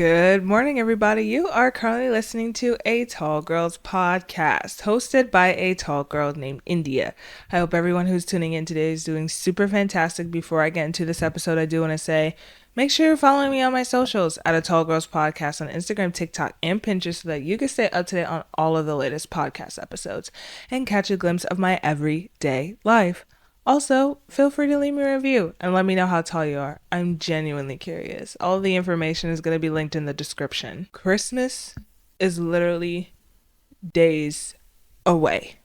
Good morning, everybody. You are currently listening to a Tall Girls podcast hosted by a tall girl named India. I hope everyone who's tuning in today is doing super fantastic. Before I get into this episode, I do want to say make sure you're following me on my socials at a Tall Girls podcast on Instagram, TikTok, and Pinterest so that you can stay up to date on all of the latest podcast episodes and catch a glimpse of my everyday life. Also, feel free to leave me a review and let me know how tall you are. I'm genuinely curious. All the information is going to be linked in the description. Christmas is literally days away.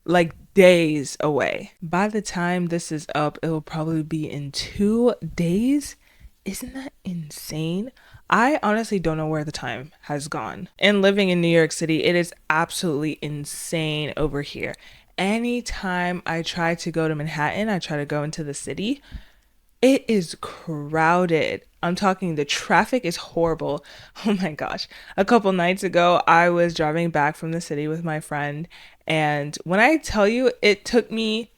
Like days away. By the time this is up, it will probably be in 2 days. Isn't that insane? I honestly don't know where the time has gone. And living in New York City, it is absolutely insane over here. Anytime I try to go to Manhattan, I try to go into the city, it is crowded. I'm talking the traffic is horrible. Oh my gosh. A couple nights ago, I was driving back from the city with my friend. And when I tell you, it took me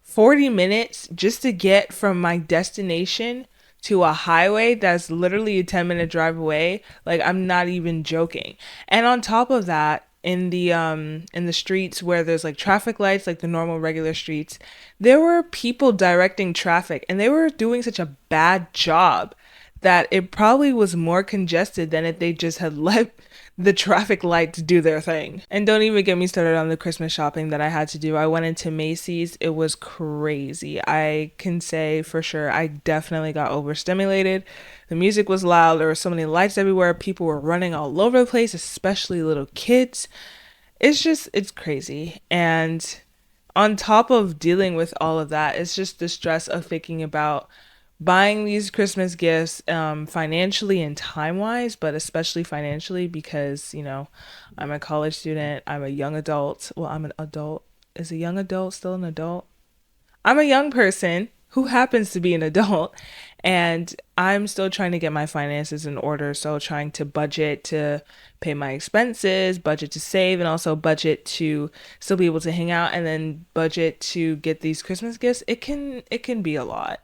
40 minutes just to get from my destination to a highway that's literally a 10-minute drive away. Like, I'm not even joking. And on top of that, in the streets where there's like traffic lights, like the normal regular streets, there were people directing traffic and they were doing such a bad job that it probably was more congested than if they just had let the traffic lights do their thing. And don't even get me started on the Christmas shopping that I had to do. I went into Macy's. It was crazy. I can say for sure I definitely got overstimulated. The music was loud. There were so many lights everywhere. People were running all over the place, especially little kids. It's crazy. And on top of dealing with all of that, it's just the stress of thinking about buying these Christmas gifts financially and time wise, but especially financially because, I'm a college student. I'm a young adult. Well, I'm an adult. Is a young adult still an adult? I'm a young person who happens to be an adult, and I'm still trying to get my finances in order. So trying to budget to pay my expenses, budget to save, and also budget to still be able to hang out, and then budget to get these Christmas gifts. It can be a lot.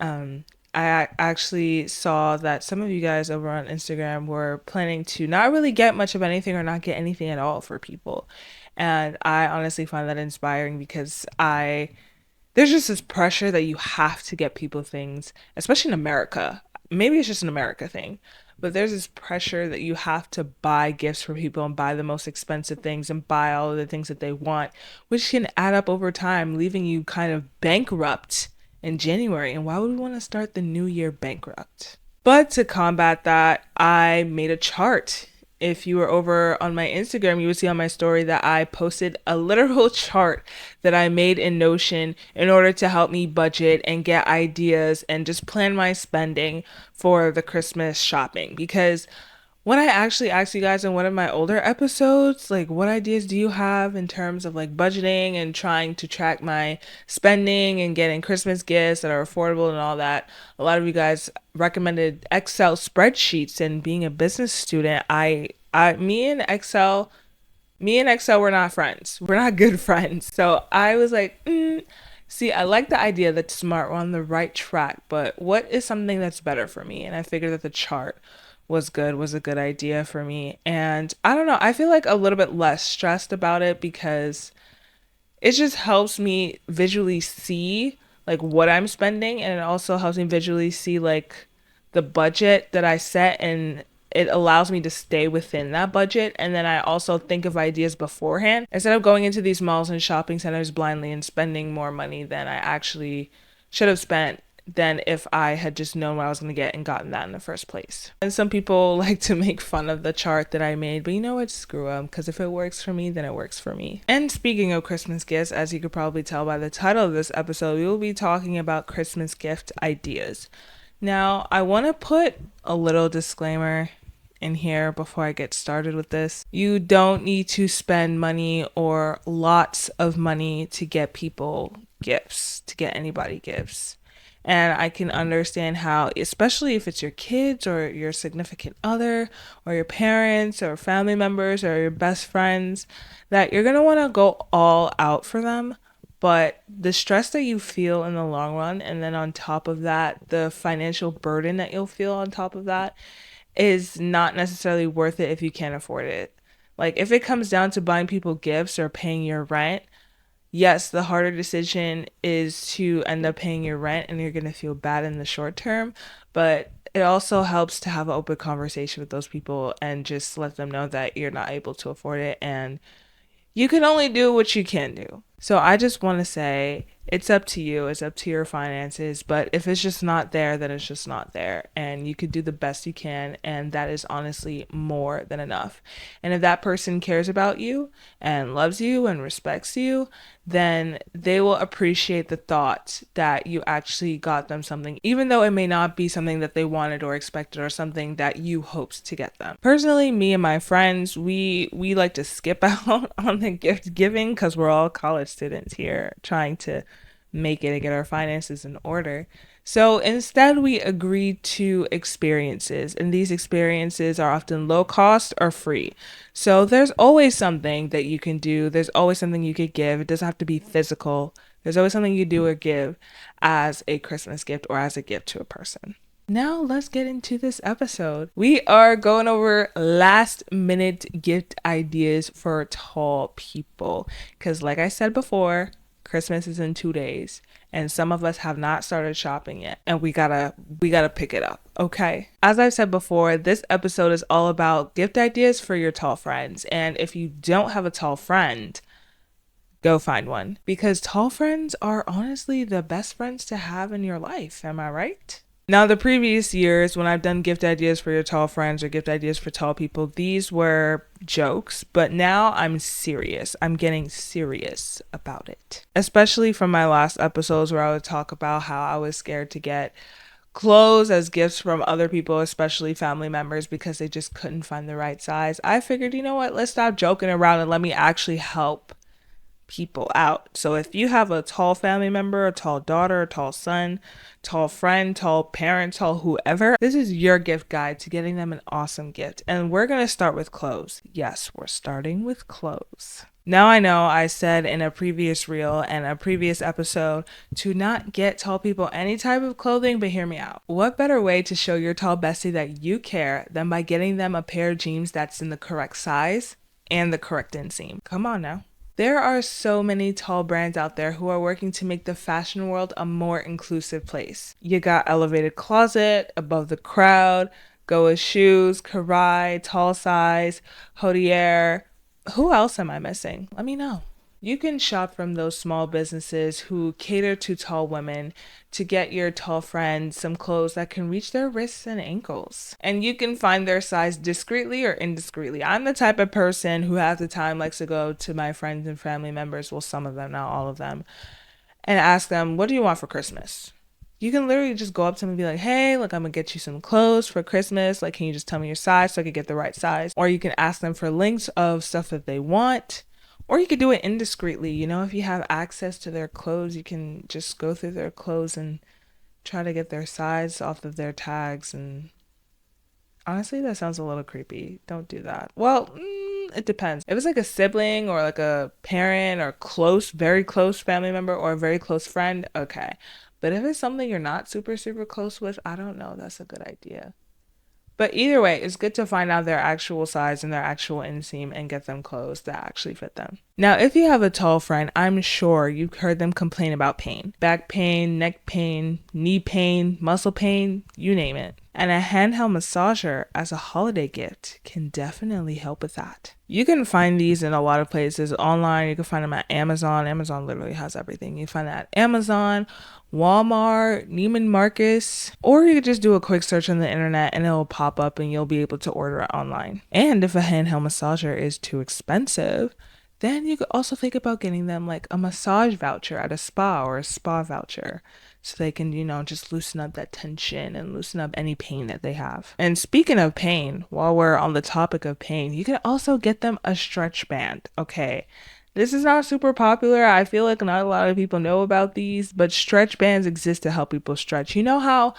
I actually saw that some of you guys over on Instagram were planning to not really get much of anything or not get anything at all for people. And I honestly find that inspiring because there's just this pressure that you have to get people things, especially in America. Maybe it's just an America thing, but there's this pressure that you have to buy gifts for people and buy the most expensive things and buy all of the things that they want, which can add up over time, leaving you kind of bankrupt in January. And why would we want to start the new year bankrupt? But to combat that, I made a chart. If you were over on my Instagram, you would see on my story that I posted a literal chart that I made in Notion in order to help me budget and get ideas and just plan my spending for the Christmas shopping. Because when I actually asked you guys in one of my older episodes, like, what ideas do you have in terms of like budgeting and trying to track my spending and getting Christmas gifts that are affordable and all that, a lot of you guys recommended Excel spreadsheets. And being a business student, me and Excel were not friends. We're not good friends. So I was like, see, I like the idea that's smart. We're on the right track, but what is something that's better for me? And I figured that the chart was a good idea for me. And I don't know, I feel like a little bit less stressed about it because it just helps me visually see like what I'm spending, and it also helps me visually see like the budget that I set, and it allows me to stay within that budget. And then I also think of ideas beforehand instead of going into these malls and shopping centers blindly and spending more money than I actually should have spent than if I had just known what I was going to get and gotten that in the first place. And some people like to make fun of the chart that I made, but you know what? Screw them, because if it works for me, then it works for me. And speaking of Christmas gifts, as you could probably tell by the title of this episode, we will be talking about Christmas gift ideas. Now, I want to put a little disclaimer in here before I get started with this. You don't need to spend money or lots of money to get people gifts, to get anybody gifts. And I can understand how, especially if it's your kids or your significant other or your parents or family members or your best friends, that you're going to want to go all out for them. But the stress that you feel in the long run, and then on top of that, the financial burden that you'll feel on top of that, is not necessarily worth it if you can't afford it. Like if it comes down to buying people gifts or paying your rent, yes, the harder decision is to end up paying your rent and you're going to feel bad in the short term, but it also helps to have an open conversation with those people and just let them know that you're not able to afford it and you can only do what you can do. So I just want to say it's up to you. It's up to your finances. But if it's just not there, then it's just not there. And you could do the best you can. And that is honestly more than enough. And if that person cares about you and loves you and respects you, then they will appreciate the thought that you actually got them something, even though it may not be something that they wanted or expected or something that you hoped to get them. Personally, me and my friends, we like to skip out on the gift giving because we're all college students here trying to make it and get our finances in order. So instead, we agree to experiences, and these experiences are often low cost or free. So there's always something that you can do. There's always something you could give. It doesn't have to be physical. There's always something you do or give as a Christmas gift or as a gift to a person. Now let's get into this episode. We are going over last minute gift ideas for tall people. Because like I said before, Christmas is in 2 days and some of us have not started shopping yet and we gotta pick it up, okay? As I've said before, this episode is all about gift ideas for your tall friends. And if you don't have a tall friend, go find one, because tall friends are honestly the best friends to have in your life. Am I right? Now, the previous years, when I've done gift ideas for your tall friends or gift ideas for tall people, these were jokes, but now I'm serious. I'm getting serious about it. Especially from my last episodes where I would talk about how I was scared to get clothes as gifts from other people, especially family members, because they just couldn't find the right size. I figured, you know what, let's stop joking around and let me actually help people out. So if you have a tall family member, a tall daughter, a tall son, tall friend, tall parent, tall whoever, this is your gift guide to getting them an awesome gift. And we're going to start with clothes. Yes, we're starting with clothes. Now I know I said in a previous reel and a previous episode to not get tall people any type of clothing, but hear me out. What better way to show your tall bestie that you care than by getting them a pair of jeans that's in the correct size and the correct inseam? Come on now. There are so many tall brands out there who are working to make the fashion world a more inclusive place. You got Elevated Closet, Above the Crowd, Go With Shoes, Karai, Tall Size, Hodier. Who else am I missing? Let me know. You can shop from those small businesses who cater to tall women to get your tall friends some clothes that can reach their wrists and ankles. And you can find their size discreetly or indiscreetly. I'm the type of person who half the time likes to go to my friends and family members, well, some of them, not all of them, and ask them, what do you want for Christmas? You can literally just go up to them and be like, hey, look, I'm gonna get you some clothes for Christmas. Like, can you just tell me your size so I can get the right size? Or you can ask them for links of stuff that they want. Or you could do it indiscreetly. You know, if you have access to their clothes, you can just go through their clothes and try to get their size off of their tags. And honestly, that sounds a little creepy. Don't do that. Well, it depends. If it's like a sibling or like a parent or close, very close family member or a very close friend, okay. But if it's something you're not super, super close with, I don't know. That's a good idea. But either way, it's good to find out their actual size and their actual inseam and get them clothes that actually fit them. Now, if you have a tall friend, I'm sure you've heard them complain about pain. Back pain, neck pain, knee pain, muscle pain, you name it. And a handheld massager as a holiday gift can definitely help with that. You can find these in a lot of places online. You can find them at Amazon. Amazon literally has everything. You find that at Amazon, Walmart, Neiman Marcus, or you could just do a quick search on the internet and it'll pop up and you'll be able to order it online. And if a handheld massager is too expensive, then you could also think about getting them like a massage voucher at a spa or a spa voucher so they can, just loosen up that tension and loosen up any pain that they have. And speaking of pain, while we're on the topic of pain, you can also get them a stretch band, okay? This is not super popular. I feel like not a lot of people know about these, but stretch bands exist to help people stretch. You know how,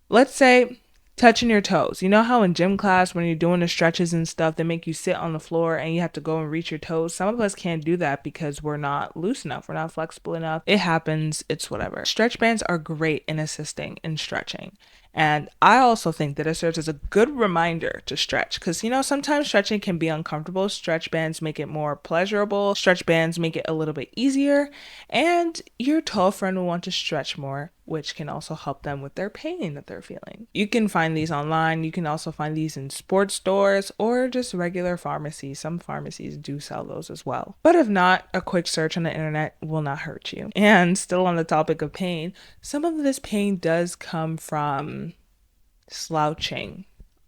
let's say, touching your toes. You know how in gym class when you're doing the stretches and stuff, they make you sit on the floor and you have to go and reach your toes? Some of us can't do that because we're not loose enough. We're not flexible enough. It happens. It's whatever. Stretch bands are great in assisting in stretching. And I also think that it serves as a good reminder to stretch because, sometimes stretching can be uncomfortable. Stretch bands make it more pleasurable, stretch bands make it a little bit easier, and your tall friend will want to stretch more, which can also help them with their pain that they're feeling. You can find these online. You can also find these in sports stores or just regular pharmacies. Some pharmacies do sell those as well. But if not, a quick search on the internet will not hurt you. And still on the topic of pain, some of this pain does come from slouching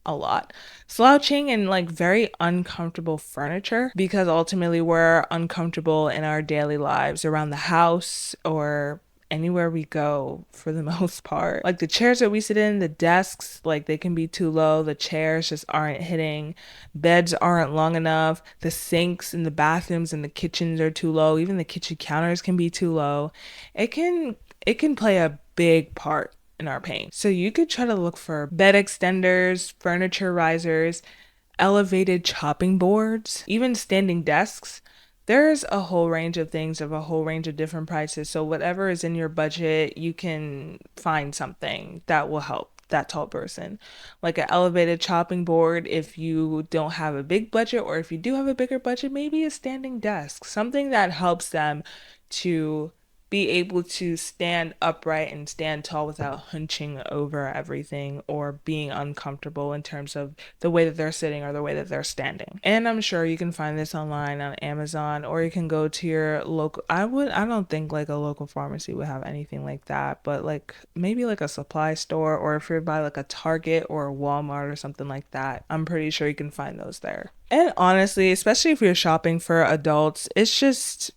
a lot. Slouching and like very uncomfortable furniture because ultimately we're uncomfortable in our daily lives around the house or anywhere we go for the most part. Like the chairs that we sit in, the desks, like they can be too low. The chairs just aren't hitting. Beds aren't long enough. The sinks in the bathrooms and the kitchens are too low. Even the kitchen counters can be too low. It can play a big part in our pain. So you could try to look for bed extenders, furniture risers, elevated chopping boards, even standing desks. There's a whole range of things of a whole range of different prices. So whatever is in your budget, you can find something that will help that tall person. Like an elevated chopping board if you don't have a big budget, or if you do have a bigger budget, maybe a standing desk, something that helps them to be able to stand upright and stand tall without hunching over everything or being uncomfortable in terms of the way that they're sitting or the way that they're standing. And I'm sure you can find this online on Amazon, or you can go to your local, I don't think like a local pharmacy would have anything like that, but like maybe like a supply store, or if you're by like a Target or a Walmart or something like that, I'm pretty sure you can find those there. And honestly, especially if you're shopping for adults, it's just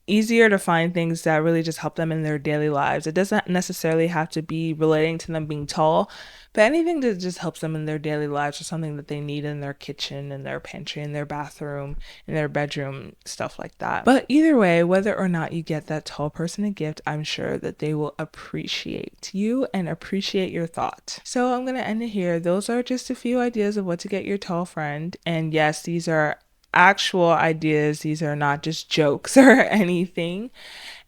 easier to find things that really just help them in their daily lives. It doesn't necessarily have to be relating to them being tall, but anything that just helps them in their daily lives or something that they need in their kitchen, in their pantry, in their bathroom, in their bedroom, stuff like that. But either way, whether or not you get that tall person a gift, I'm sure that they will appreciate you and appreciate your thought. So I'm going to end it here. Those are just a few ideas of what to get your tall friend. And yes, these are actual ideas. These are not just jokes or anything.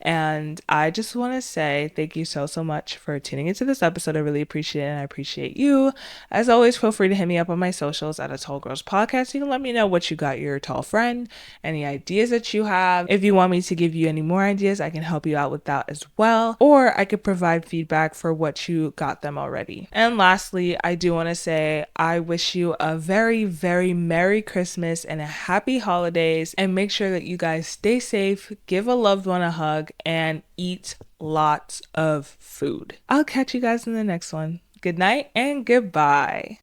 And I just want to say thank you so much for tuning into this episode. I really appreciate it, and I appreciate you. As always, feel free to hit me up on my socials at A Tall Girls Podcast. You can let me know what you got your tall friend, any ideas that you have. If you want me to give you any more ideas, I can help you out with that as well. Or I could provide feedback for what you got them already. And lastly, I do want to say I wish you a very, very Merry Christmas and a Happy Holidays. And make sure that you guys stay safe, give a loved one a hug, and eat lots of food. I'll catch you guys in the next one. Good night and goodbye.